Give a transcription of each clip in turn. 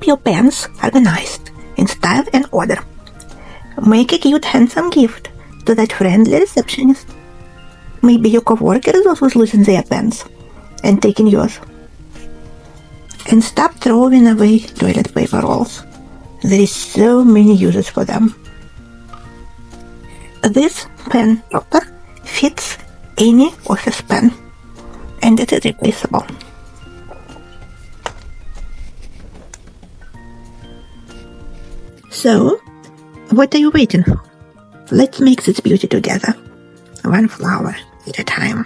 Keep your pens organized in style and order. Make a cute, handsome gift to that friendly receptionist. Maybe your coworker is also losing their pens and taking yours. And stop throwing away toilet paper rolls. There is so many uses for them. This pen topper fits any office pen, and it is replaceable. So, what are you waiting for? Let's make this beauty together, one flower at a time.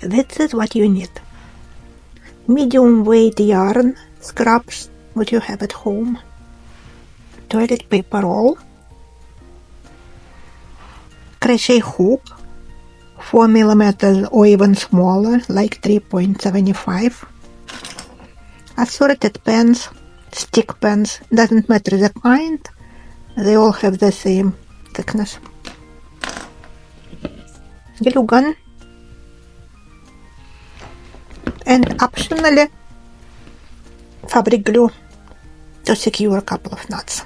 This is what you need. Medium weight yarn, scraps, what you have at home, toilet paper roll, crochet hook, 4 mm or even smaller, like 3.75, assorted pens, stick pens, doesn't matter the kind, they all have the same thickness, glue gun, and optionally fabric glue to secure a couple of knots.